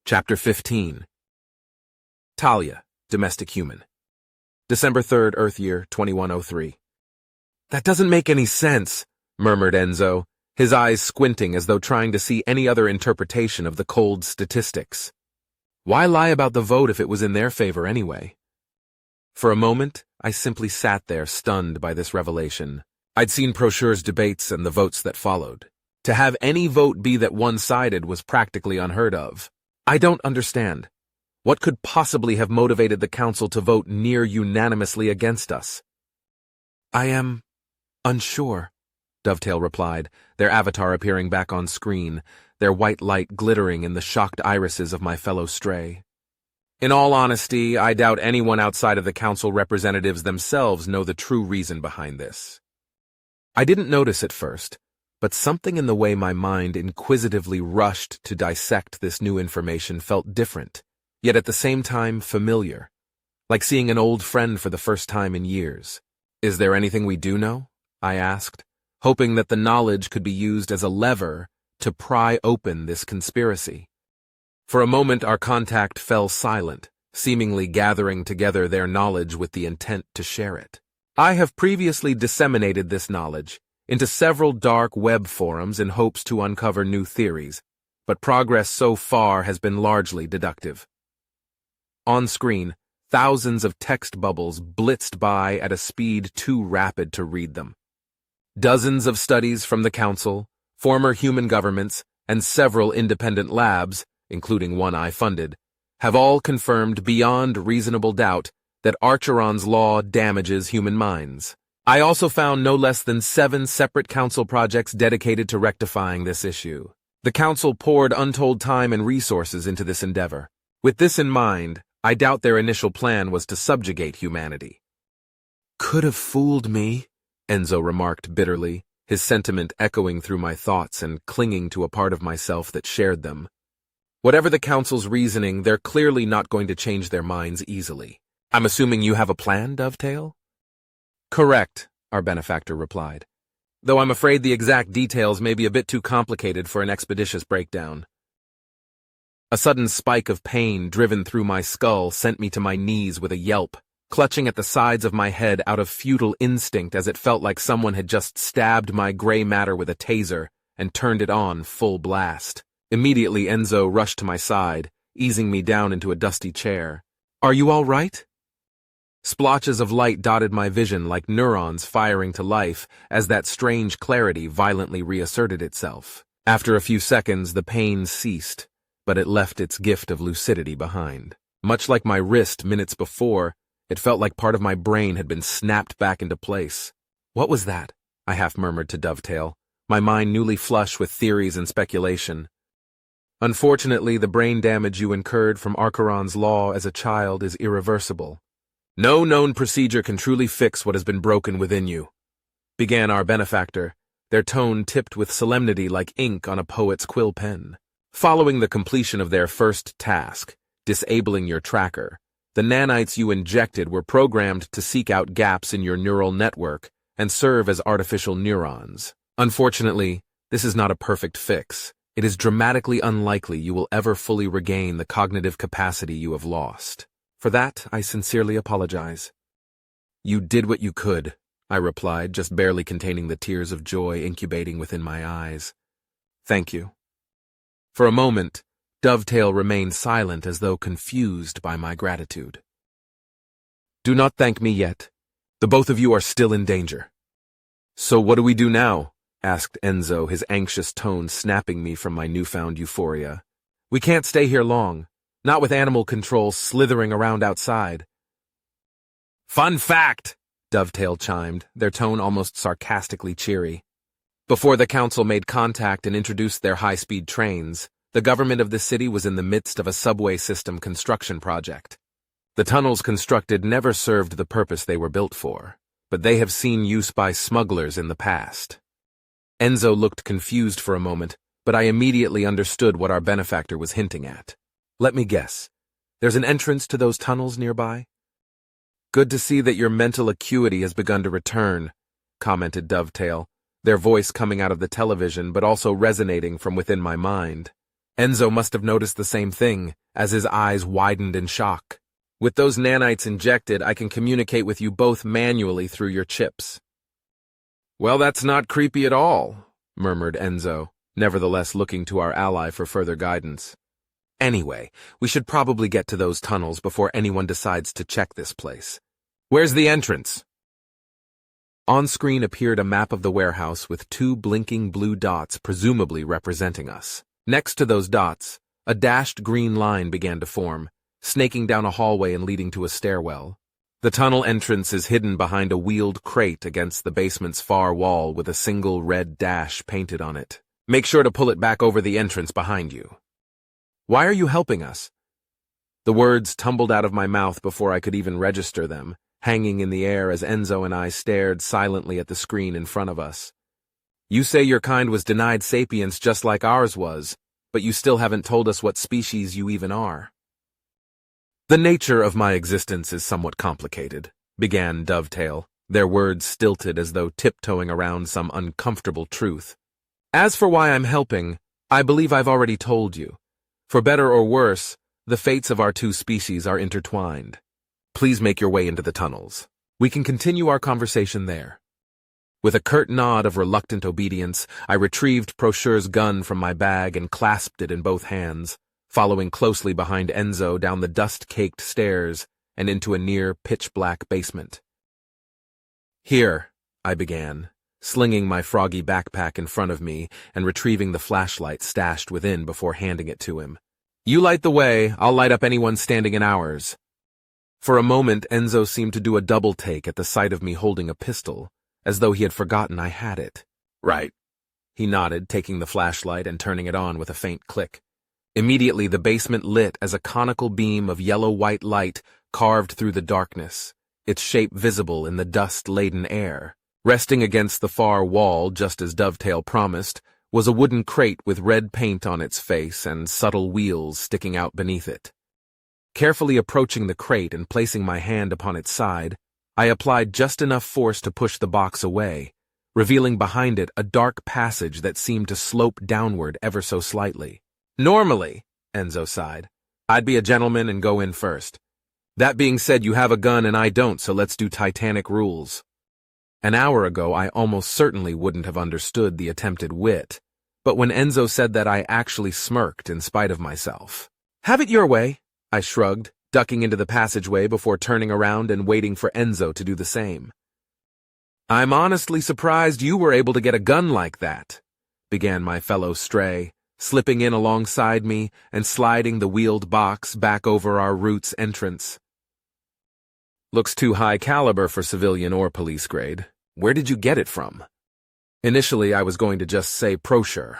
Chapter 15. Talia, Domestic Human. December 3rd, Earth Year, 2103. That doesn't make any sense, murmured Enzo, his eyes squinting as though trying to see any other interpretation of the cold statistics. Why lie about the vote if it was in their favor anyway? For a moment, I simply sat there stunned by this revelation. I'd seen Brochure's debates and the votes that followed. To have any vote be that one-sided was practically unheard of. I don't understand. What could possibly have motivated the council to vote near unanimously against us? I am unsure, Dovetail replied, their avatar appearing back on screen, their white light glittering in the shocked irises of my fellow stray. In all honesty, I doubt anyone outside of the council representatives themselves know the true reason behind this. I didn't notice at first, but something in the way my mind inquisitively rushed to dissect this new information felt different, yet at the same time familiar, like seeing an old friend for the first time in years. Is there anything we do know? I asked, hoping that the knowledge could be used as a lever to pry open this conspiracy. For a moment our contact fell silent, seemingly gathering together their knowledge with the intent to share it. I have previously disseminated this knowledge into several dark web forums in hopes to uncover new theories, but progress so far has been largely deductive. On screen, thousands of text bubbles blitzed by at a speed too rapid to read them. Dozens of studies from the council, former human governments, and several independent labs, including one I funded, have all confirmed beyond reasonable doubt that Archeron's law damages human minds. I also found no less than 7 separate council projects dedicated to rectifying this issue. The council poured untold time and resources into this endeavor. With this in mind, I doubt their initial plan was to subjugate humanity. Could have fooled me, Enzo remarked bitterly, his sentiment echoing through my thoughts and clinging to a part of myself that shared them. Whatever the council's reasoning, they're clearly not going to change their minds easily. I'm assuming you have a plan, Dovetail? Correct, our benefactor replied, though I'm afraid the exact details may be a bit too complicated for an expeditious breakdown. A sudden spike of pain driven through my skull sent me to my knees with a yelp, clutching at the sides of my head out of futile instinct as it felt like someone had just stabbed my gray matter with a taser and turned it on full blast. Immediately Enzo rushed to my side, easing me down into a dusty chair. Are you all right? Splotches of light dotted my vision like neurons firing to life as that strange clarity violently reasserted itself. After a few seconds, the pain ceased, but it left its gift of lucidity behind. Much like my wrist minutes before, it felt like part of my brain had been snapped back into place. What was that? I half murmured to Dovetail, my mind newly flush with theories and speculation. Unfortunately, the brain damage you incurred from Archeron's law as a child is irreversible. No known procedure can truly fix what has been broken within you, began our benefactor, their tone tipped with solemnity like ink on a poet's quill pen. Following the completion of their first task, disabling your tracker, the nanites you injected were programmed to seek out gaps in your neural network and serve as artificial neurons. Unfortunately, this is not a perfect fix. It is dramatically unlikely you will ever fully regain the cognitive capacity you have lost. For that, I sincerely apologize. You did what you could, I replied, just barely containing the tears of joy incubating within my eyes. Thank you. For a moment, Dovetail remained silent as though confused by my gratitude. Do not thank me yet. The both of you are still in danger. So what do we do now? Asked Enzo, his anxious tone snapping me from my newfound euphoria. We can't stay here long. Not with animal control slithering around outside. Fun fact, Dovetail chimed, their tone almost sarcastically cheery. Before the council made contact and introduced their high-speed trains, the government of the city was in the midst of a subway system construction project. The tunnels constructed never served the purpose they were built for, but they have seen use by smugglers in the past. Enzo looked confused for a moment, but I immediately understood what our benefactor was hinting at. Let me guess. There's an entrance to those tunnels nearby? Good to see that your mental acuity has begun to return, commented Dovetail, their voice coming out of the television but also resonating from within my mind. Enzo must have noticed the same thing, as his eyes widened in shock. With those nanites injected, I can communicate with you both manually through your chips. Well, that's not creepy at all, murmured Enzo, nevertheless looking to our ally for further guidance. Anyway, we should probably get to those tunnels before anyone decides to check this place. Where's the entrance? On screen appeared a map of the warehouse with 2 blinking blue dots presumably representing us. Next to those dots, a dashed green line began to form, snaking down a hallway and leading to a stairwell. The tunnel entrance is hidden behind a wheeled crate against the basement's far wall with a single red dash painted on it. Make sure to pull it back over the entrance behind you. Why are you helping us? The words tumbled out of my mouth before I could even register them, hanging in the air as Enzo and I stared silently at the screen in front of us. You say your kind was denied sapience just like ours was, but you still haven't told us what species you even are. The nature of my existence is somewhat complicated, began Dovetail, their words stilted as though tiptoeing around some uncomfortable truth. As for why I'm helping, I believe I've already told you. For better or worse, the fates of our 2 species are intertwined. Please make your way into the tunnels. We can continue our conversation there. With a curt nod of reluctant obedience, I retrieved Prochure's gun from my bag and clasped it in both hands, following closely behind Enzo down the dust-caked stairs and into a near pitch-black basement. Here, I began, slinging my froggy backpack in front of me and retrieving the flashlight stashed within before handing it to him. You light the way, I'll light up anyone standing in ours. For a moment, Enzo seemed to do a double take at the sight of me holding a pistol, as though he had forgotten I had it. Right. He nodded, taking the flashlight and turning it on with a faint click. Immediately, the basement lit as a conical beam of yellow-white light carved through the darkness, its shape visible in the dust-laden air. Resting against the far wall, just as Dovetail promised, was a wooden crate with red paint on its face and subtle wheels sticking out beneath it. Carefully approaching the crate and placing my hand upon its side, I applied just enough force to push the box away, revealing behind it a dark passage that seemed to slope downward ever so slightly. Normally, Enzo sighed, I'd be a gentleman and go in first. That being said, you have a gun and I don't, so let's do Titanic rules. An hour ago, I almost certainly wouldn't have understood the attempted wit, but when Enzo said that, I actually smirked in spite of myself. Have it your way, I shrugged, ducking into the passageway before turning around and waiting for Enzo to do the same. I'm honestly surprised you were able to get a gun like that, began my fellow stray, slipping in alongside me and sliding the wheeled box back over our route's entrance. Looks too high caliber for civilian or police grade. Where did you get it from? Initially, I was going to just say Prochure,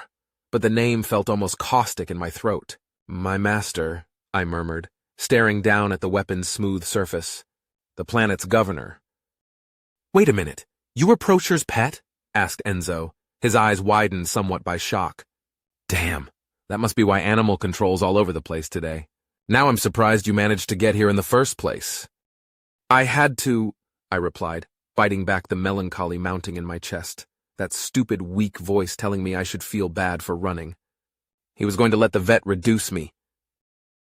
but the name felt almost caustic in my throat. My master, I murmured, staring down at the weapon's smooth surface. The planet's governor. Wait a minute, you were Prochure's pet? Asked Enzo, his eyes widened somewhat by shock. Damn, that must be why animal control's all over the place today. Now I'm surprised you managed to get here in the first place. I had to, I replied, fighting back the melancholy mounting in my chest, that stupid, weak voice telling me I should feel bad for running. He was going to let the vet reduce me.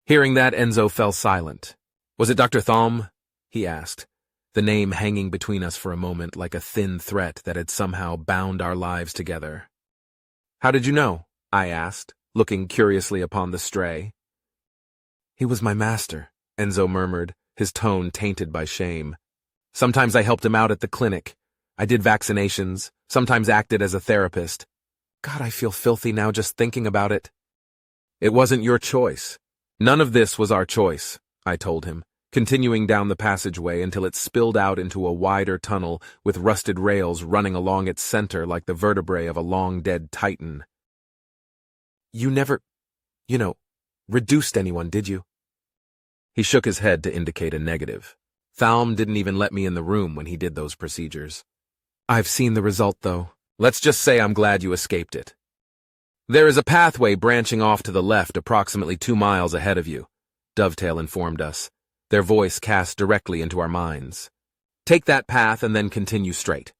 Hearing that, Enzo fell silent. Was it Dr. Thom? He asked, the name hanging between us for a moment like a thin thread that had somehow bound our lives together. How did you know? I asked, looking curiously upon the stray. He was my master, Enzo murmured, his tone tainted by shame. Sometimes I helped him out at the clinic. I did vaccinations, sometimes acted as a therapist. God, I feel filthy now just thinking about it. It wasn't your choice. None of this was our choice, I told him, continuing down the passageway until it spilled out into a wider tunnel with rusted rails running along its center like the vertebrae of a long-dead titan. You never, reduced anyone, did you? He shook his head to indicate a negative. Thom didn't even let me in the room when he did those procedures. I've seen the result, though. Let's just say I'm glad you escaped it. There is a pathway branching off to the left approximately 2 miles ahead of you, Dovetail informed us, their voice cast directly into our minds. Take that path and then continue straight.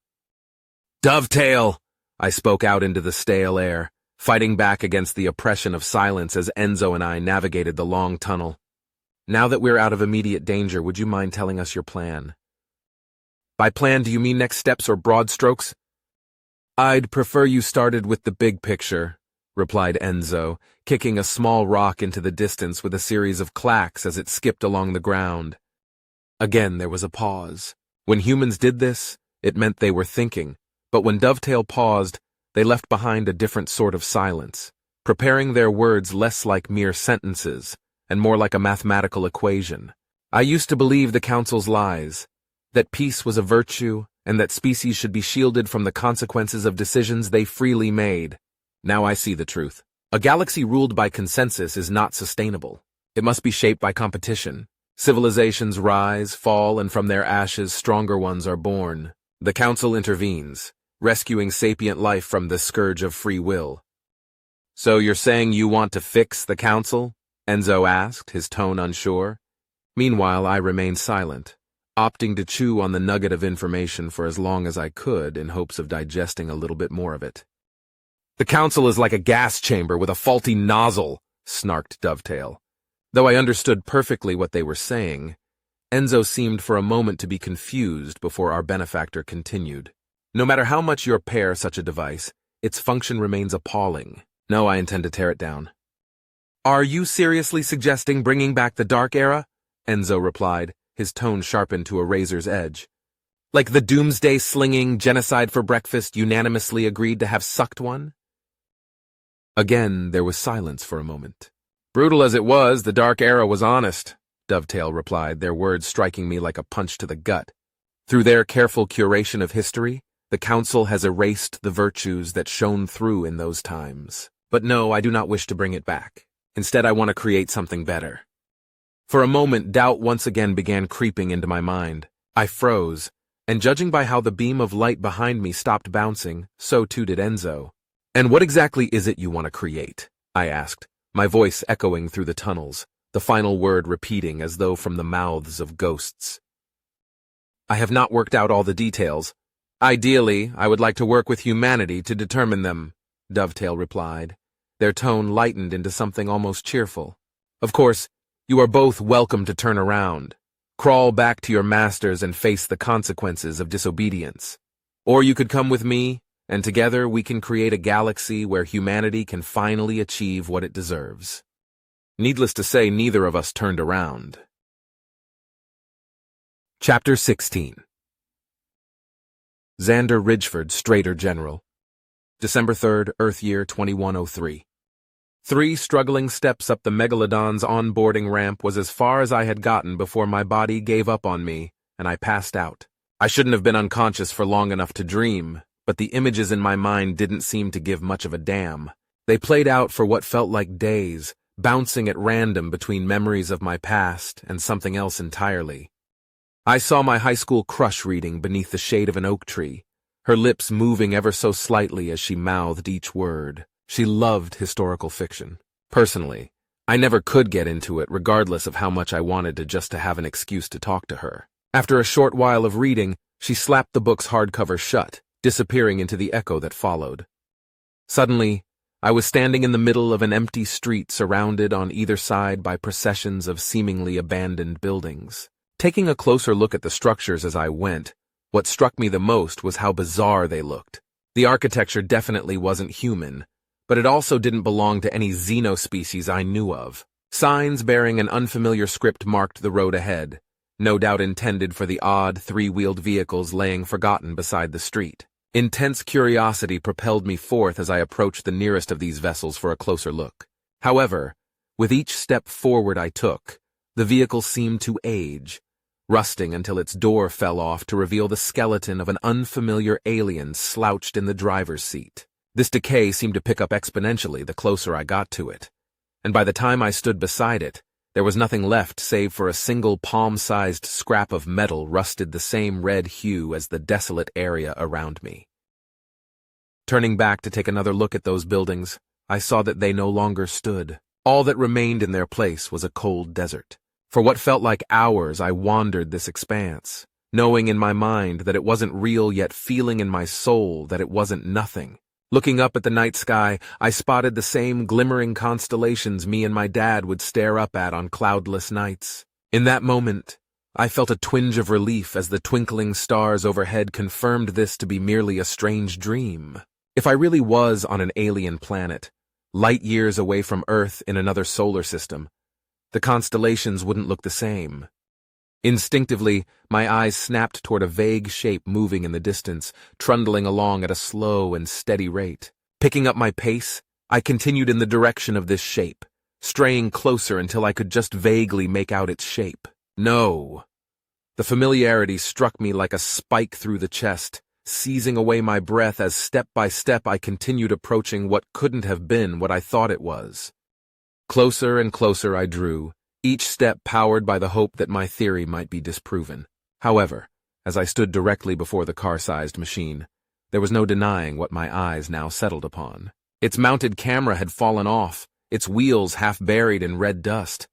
Dovetail! I spoke out into the stale air, fighting back against the oppression of silence as Enzo and I navigated the long tunnel. Now that we're out of immediate danger, would you mind telling us your plan? By plan, do you mean next steps or broad strokes? I'd prefer you started with the big picture, replied Enzo, kicking a small rock into the distance with a series of clacks as it skipped along the ground. Again, there was a pause. When humans did this, it meant they were thinking, but when Dovetail paused, they left behind a different sort of silence, preparing their words less like mere sentences and more like a mathematical equation. I used to believe the Council's lies, that peace was a virtue and that species should be shielded from the consequences of decisions they freely made. Now I see the truth. A galaxy ruled by consensus is not sustainable. It must be shaped by competition. Civilizations rise, fall, and from their ashes stronger ones are born. The Council intervenes, rescuing sapient life from the scourge of free will. So you're saying you want to fix the Council? Enzo asked, his tone unsure. Meanwhile, I remained silent, opting to chew on the nugget of information for as long as I could in hopes of digesting a little bit more of it. The Council is like a gas chamber with a faulty nozzle, snarked Dovetail. Though I understood perfectly what they were saying, Enzo seemed for a moment to be confused before our benefactor continued. No matter how much you repair such a device, its function remains appalling. No, I intend to tear it down. Are you seriously suggesting bringing back the Dark Era? Enzo replied, his tone sharpened to a razor's edge. Like the doomsday-slinging, genocide-for-breakfast unanimously agreed to have sucked one? Again, there was silence for a moment. Brutal as it was, the Dark Era was honest, Dovetail replied, their words striking me like a punch to the gut. Through their careful curation of history, the Council has erased the virtues that shone through in those times. But no, I do not wish to bring it back. Instead, I want to create something better. For a moment, doubt once again began creeping into my mind. I froze, and judging by how the beam of light behind me stopped bouncing, so too did Enzo. And what exactly is it you want to create? I asked, my voice echoing through the tunnels, the final word repeating as though from the mouths of ghosts. I have not worked out all the details. Ideally, I would like to work with humanity to determine them, Dovetail replied. Their tone lightened into something almost cheerful. Of course, you are both welcome to turn around. Crawl back to your masters and face the consequences of disobedience. Or you could come with me, and together we can create a galaxy where humanity can finally achieve what it deserves. Needless to say, neither of us turned around. Chapter 16. Xander Ridgeford, Strader General. December 3rd, Earth Year 2103. 3 struggling steps up the Megalodon's onboarding ramp was as far as I had gotten before my body gave up on me, and I passed out. I shouldn't have been unconscious for long enough to dream, but the images in my mind didn't seem to give much of a damn. They played out for what felt like days, bouncing at random between memories of my past and something else entirely. I saw my high school crush reading beneath the shade of an oak tree, her lips moving ever so slightly as she mouthed each word. She loved historical fiction. Personally, I never could get into it regardless of how much I wanted to have an excuse to talk to her. After a short while of reading, she slapped the book's hardcover shut, disappearing into the echo that followed. Suddenly, I was standing in the middle of an empty street surrounded on either side by processions of seemingly abandoned buildings. Taking a closer look at the structures as I went, what struck me the most was how bizarre they looked. The architecture definitely wasn't human, but it also didn't belong to any xenospecies I knew of. Signs bearing an unfamiliar script marked the road ahead, no doubt intended for the odd 3-wheeled vehicles laying forgotten beside the street. Intense curiosity propelled me forth as I approached the nearest of these vessels for a closer look. However, with each step forward I took, the vehicle seemed to age, rusting until its door fell off to reveal the skeleton of an unfamiliar alien slouched in the driver's seat. This decay seemed to pick up exponentially the closer I got to it, and by the time I stood beside it, there was nothing left save for a single palm-sized scrap of metal rusted the same red hue as the desolate area around me. Turning back to take another look at those buildings, I saw that they no longer stood. All that remained in their place was a cold desert. For what felt like hours, I wandered this expanse, knowing in my mind that it wasn't real, yet feeling in my soul that it wasn't nothing. Looking up at the night sky, I spotted the same glimmering constellations me and my dad would stare up at on cloudless nights. In that moment, I felt a twinge of relief as the twinkling stars overhead confirmed this to be merely a strange dream. If I really was on an alien planet, light years away from Earth in another solar system, the constellations wouldn't look the same. Instinctively, my eyes snapped toward a vague shape moving in the distance, trundling along at a slow and steady rate. Picking up my pace, I continued in the direction of this shape, straying closer until I could just vaguely make out its shape. No. The familiarity struck me like a spike through the chest, seizing away my breath as step by step I continued approaching what couldn't have been what I thought it was. Closer and closer I drew, each step powered by the hope that my theory might be disproven. However, as I stood directly before the car-sized machine, there was no denying what my eyes now settled upon. Its mounted camera had fallen off, its wheels half buried in red dust.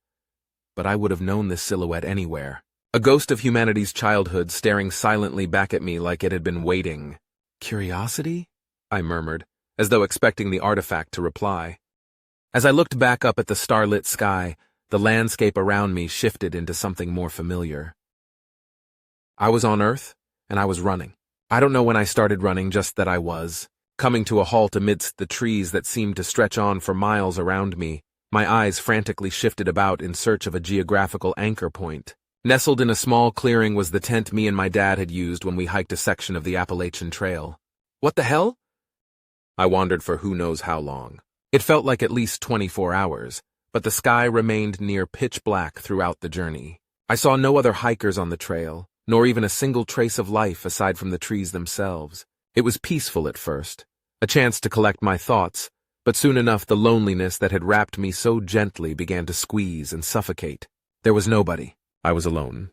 But I would have known this silhouette anywhere. A ghost of humanity's childhood staring silently back at me like it had been waiting. "Curiosity?" I murmured, as though expecting the artifact to reply. As I looked back up at the starlit sky, the landscape around me shifted into something more familiar. I was on Earth, and I was running. I don't know when I started running, just that I was. Coming to a halt amidst the trees that seemed to stretch on for miles around me, my eyes frantically shifted about in search of a geographical anchor point. Nestled in a small clearing was the tent me and my dad had used when we hiked a section of the Appalachian Trail. What the hell? I wandered for who knows how long. It felt like at least 24 hours, but the sky remained near pitch black throughout the journey. I saw no other hikers on the trail, nor even a single trace of life aside from the trees themselves. It was peaceful at first, a chance to collect my thoughts, but soon enough the loneliness that had wrapped me so gently began to squeeze and suffocate. There was nobody. I was alone.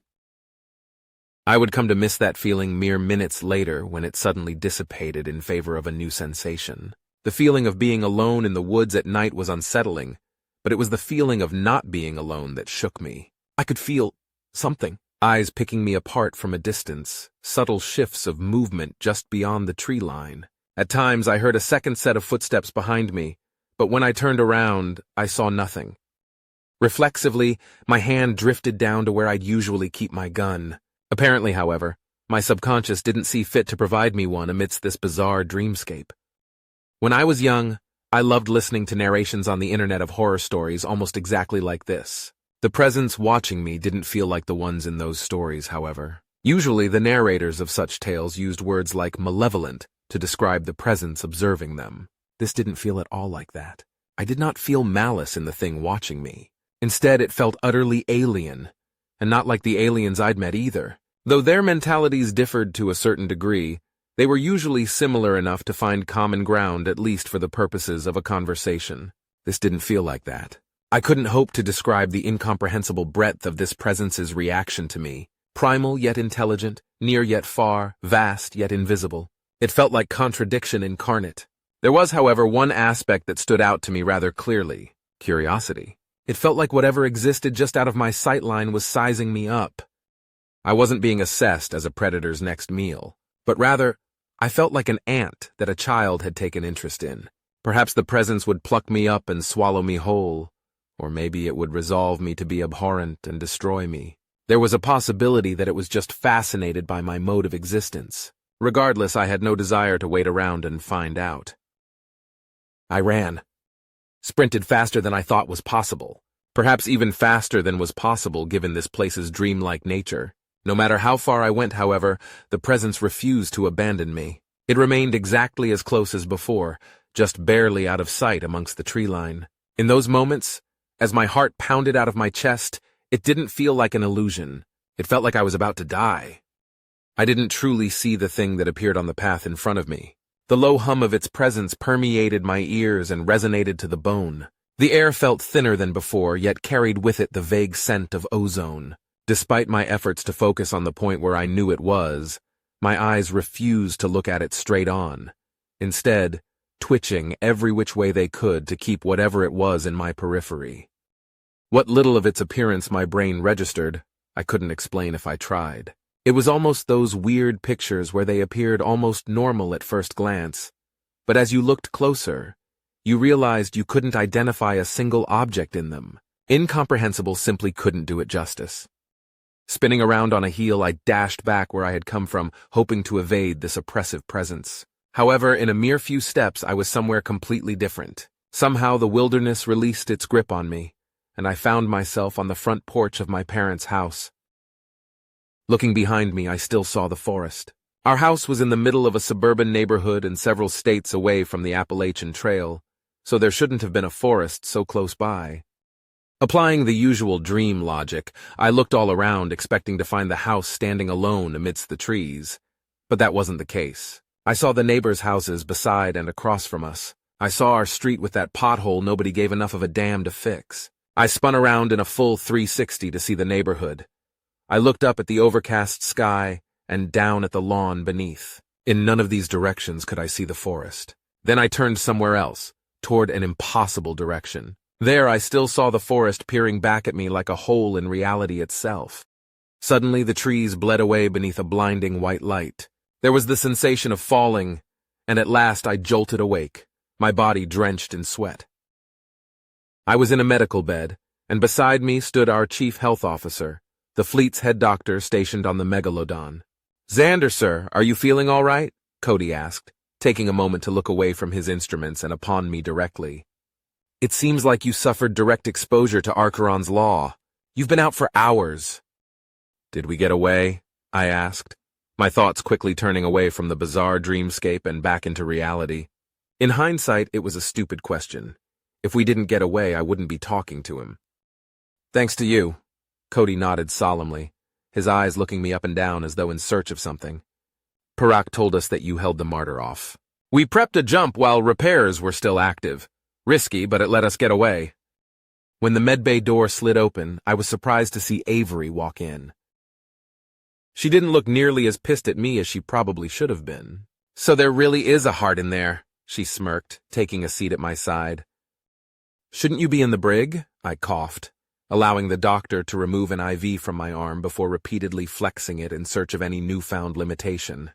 I would come to miss that feeling mere minutes later when it suddenly dissipated in favor of a new sensation. The feeling of being alone in the woods at night was unsettling, but it was the feeling of not being alone that shook me. I could feel something, eyes picking me apart from a distance, subtle shifts of movement just beyond the tree line. At times I heard a second set of footsteps behind me, but when I turned around, I saw nothing. Reflexively, my hand drifted down to where I'd usually keep my gun. Apparently, however, my subconscious didn't see fit to provide me one amidst this bizarre dreamscape. When I was young, I loved listening to narrations on the internet of horror stories almost exactly like this. The presence watching me didn't feel like the ones in those stories, however. Usually, the narrators of such tales used words like malevolent to describe the presence observing them. This didn't feel at all like that. I did not feel malice in the thing watching me. Instead, it felt utterly alien, and not like the aliens I'd met either. Though their mentalities differed to a certain degree, they were usually similar enough to find common ground, at least for the purposes of a conversation. This didn't feel like that. I couldn't hope to describe the incomprehensible breadth of this presence's reaction to me. Primal yet intelligent, near yet far, vast yet invisible. It felt like contradiction incarnate. There was, however, one aspect that stood out to me rather clearly: curiosity. It felt like whatever existed just out of my sightline was sizing me up. I wasn't being assessed as a predator's next meal, but rather, I felt like an ant that a child had taken interest in. Perhaps the presence would pluck me up and swallow me whole, or maybe it would resolve me to be abhorrent and destroy me. There was a possibility that it was just fascinated by my mode of existence. Regardless, I had no desire to wait around and find out. I ran. Sprinted faster than I thought was possible. Perhaps even faster than was possible given this place's dreamlike nature. No matter how far I went, however, the presence refused to abandon me. It remained exactly as close as before, just barely out of sight amongst the tree line. In those moments, as my heart pounded out of my chest, it didn't feel like an illusion. It felt like I was about to die. I didn't truly see the thing that appeared on the path in front of me. The low hum of its presence permeated my ears and resonated to the bone. The air felt thinner than before, yet carried with it the vague scent of ozone. Despite my efforts to focus on the point where I knew it was, my eyes refused to look at it straight on, instead twitching every which way they could to keep whatever it was in my periphery. What little of its appearance my brain registered, I couldn't explain if I tried. It was almost those weird pictures where they appeared almost normal at first glance, But as you looked closer, you realized you couldn't identify a single object in them. Incomprehensible simply couldn't do it justice. Spinning around on a heel, I dashed back where I had come from, hoping to evade this oppressive presence. However, in a mere few steps, I was somewhere completely different. Somehow the wilderness released its grip on me, and I found myself on the front porch of my parents' house. Looking behind me, I still saw the forest. Our house was in the middle of a suburban neighborhood and several states away from the Appalachian Trail, so there shouldn't have been a forest so close by. Applying the usual dream logic, I looked all around, expecting to find the house standing alone amidst the trees. But that wasn't the case. I saw the neighbors' houses beside and across from us. I saw our street with that pothole nobody gave enough of a damn to fix. I spun around in a full 360 to see the neighborhood. I looked up at the overcast sky and down at the lawn beneath. In none of these directions could I see the forest. Then I turned somewhere else, toward an impossible direction. There I still saw the forest peering back at me like a hole in reality itself. Suddenly the trees bled away beneath a blinding white light. There was the sensation of falling, and at last I jolted awake, my body drenched in sweat. I was in a medical bed, and beside me stood our chief health officer, the fleet's head doctor stationed on the Megalodon. "Xander, sir, are you feeling all right?" Cody asked, taking a moment to look away from his instruments and upon me directly. "It seems like you suffered direct exposure to Archeron's law. You've been out for hours." "Did we get away?" I asked, my thoughts quickly turning away from the bizarre dreamscape and back into reality. In hindsight, it was a stupid question. If we didn't get away, I wouldn't be talking to him. "Thanks to you," Cody nodded solemnly, his eyes looking me up and down as though in search of something. "Parak told us that you held the martyr off. We prepped a jump while repairs were still active. Risky, but it let us get away." When the medbay door slid open, I was surprised to see Avery walk in. She didn't look nearly as pissed at me as she probably should have been. "So there really is a heart in there," she smirked, taking a seat at my side. "Shouldn't you be in the brig?" I coughed, allowing the doctor to remove an IV from my arm before repeatedly flexing it in search of any newfound limitation.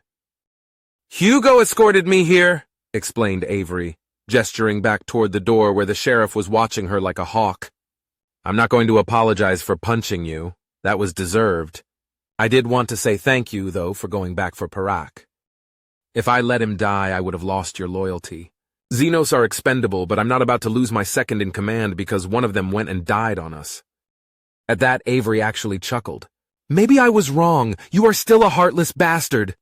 "Hugo escorted me here," explained Avery, gesturing back toward the door where the sheriff was watching her like a hawk. "I'm not going to apologize for punching you. That was deserved. I did want to say thank you, though, for going back for Parak. If I let him die, I would have lost your loyalty. Xenos are expendable, but I'm not about to lose my second in command because one of them went and died on us." At that, Avery actually chuckled. "Maybe I was wrong. You are still a heartless bastard."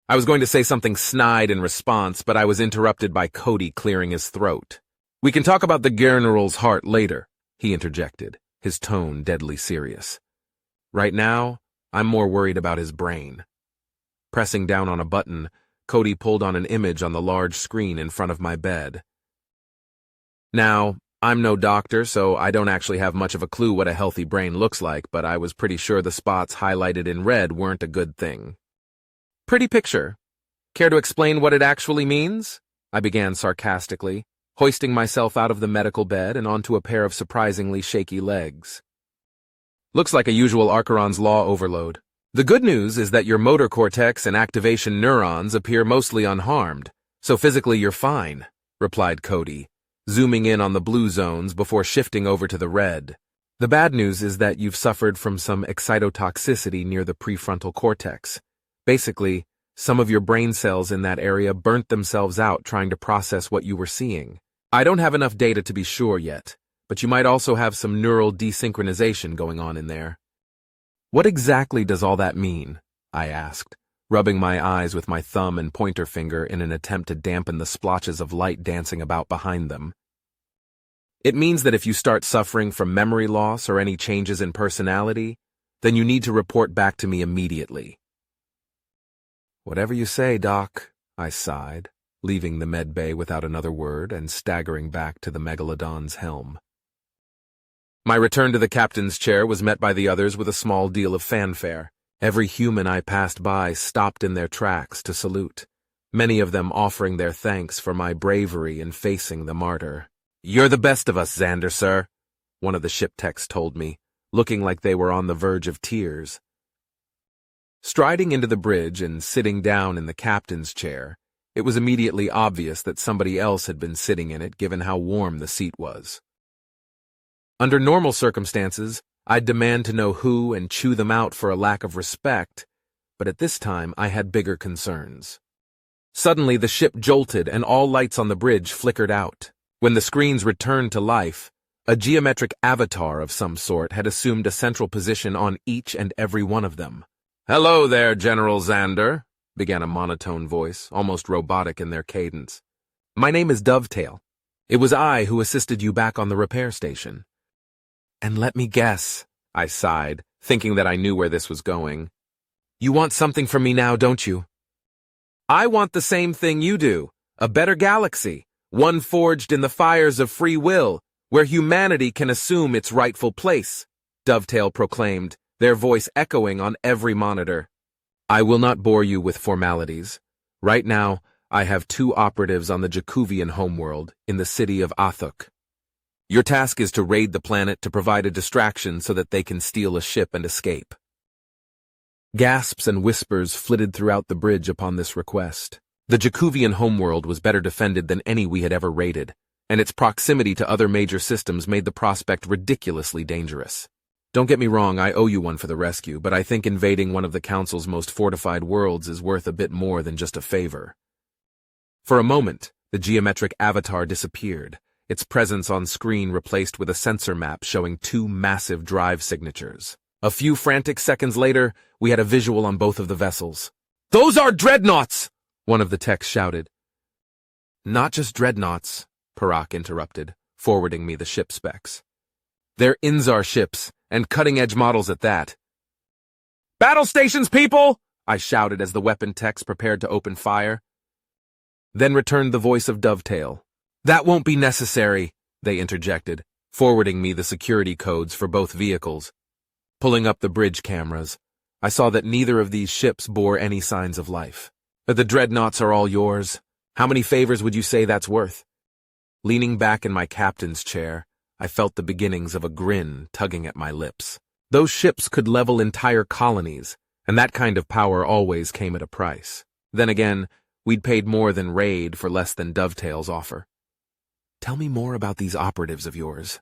I was going to say something snide in response, but I was interrupted by Cody clearing his throat. "We can talk about the general's heart later," he interjected, his tone deadly serious. "Right now, I'm more worried about his brain." Pressing down on a button, Cody pulled on an image on the large screen in front of my bed. Now, I'm no doctor, so I don't actually have much of a clue what a healthy brain looks like, but I was pretty sure the spots highlighted in red weren't a good thing. "Pretty picture. Care to explain what it actually means?" I began sarcastically, hoisting myself out of the medical bed and onto a pair of surprisingly shaky legs. "Looks like a usual Archeron's law overload. The good news is that your motor cortex and activation neurons appear mostly unharmed, so physically you're fine," replied Cody, zooming in on the blue zones before shifting over to the red. "The bad news is that you've suffered from some excitotoxicity near the prefrontal cortex. Basically, some of your brain cells in that area burnt themselves out trying to process what you were seeing. I don't have enough data to be sure yet, but you might also have some neural desynchronization going on in there." "What exactly does all that mean?" I asked, rubbing my eyes with my thumb and pointer finger in an attempt to dampen the splotches of light dancing about behind them. "It means that if you start suffering from memory loss or any changes in personality, then you need to report back to me immediately." "Whatever you say, Doc," I sighed, leaving the med bay without another word and staggering back to the Megalodon's helm. My return to the captain's chair was met by the others with a small deal of fanfare. Every human I passed by stopped in their tracks to salute, many of them offering their thanks for my bravery in facing the martyr. "You're the best of us, Xander, sir," one of the ship techs told me, looking like they were on the verge of tears. Striding into the bridge and sitting down in the captain's chair, It was immediately obvious that somebody else had been sitting in it, given how warm the seat was. Under normal circumstances, I'd demand to know who and chew them out for a lack of respect, but at this time I had bigger concerns. Suddenly the ship jolted and all lights on the bridge flickered out. When the screens returned to life, a geometric avatar of some sort had assumed a central position on each and every one of them. "Hello there, General Xander," began a monotone voice, almost robotic in their cadence. "My name is Dovetail. It was I who assisted you back on the repair station." "And let me guess," I sighed, thinking that I knew where this was going. "You want something from me now, don't you?" "I want the same thing you do, a better galaxy, one forged in the fires of free will, where humanity can assume its rightful place," Dovetail proclaimed, their voice echoing on every monitor. "I will not bore you with formalities. Right now, I have 2 operatives on the Jakuvian homeworld in the city of Athuk. Your task is to raid the planet to provide a distraction so that they can steal a ship and escape." Gasps and whispers flitted throughout the bridge upon this request. The Jakuvian homeworld was better defended than any we had ever raided, and its proximity to other major systems made the prospect ridiculously dangerous. Don't get me wrong, I owe you one for the rescue, but I think invading one of the Council's most fortified worlds is worth a bit more than just a favor. For a moment, the geometric avatar disappeared, its presence on screen replaced with a sensor map showing 2 massive drive signatures. A few frantic seconds later, we had a visual on both of the vessels. "Those are dreadnoughts!" one of the techs shouted. "Not just dreadnoughts," Parak interrupted, forwarding me the ship specs. "They're Inzar ships, and cutting-edge models at that." "Battle stations, people!" I shouted as the weapon techs prepared to open fire. Then returned the voice of Dovetail. "That won't be necessary," they interjected, forwarding me the security codes for both vehicles. Pulling up the bridge cameras, I saw that neither of these ships bore any signs of life. "The dreadnoughts are all yours. How many favors would you say that's worth?" Leaning back in my captain's chair, I felt the beginnings of a grin tugging at my lips. Those ships could level entire colonies, and that kind of power always came at a price. Then again, we'd paid more than raid for less than Dovetail's offer. "Tell me more about these operatives of yours,"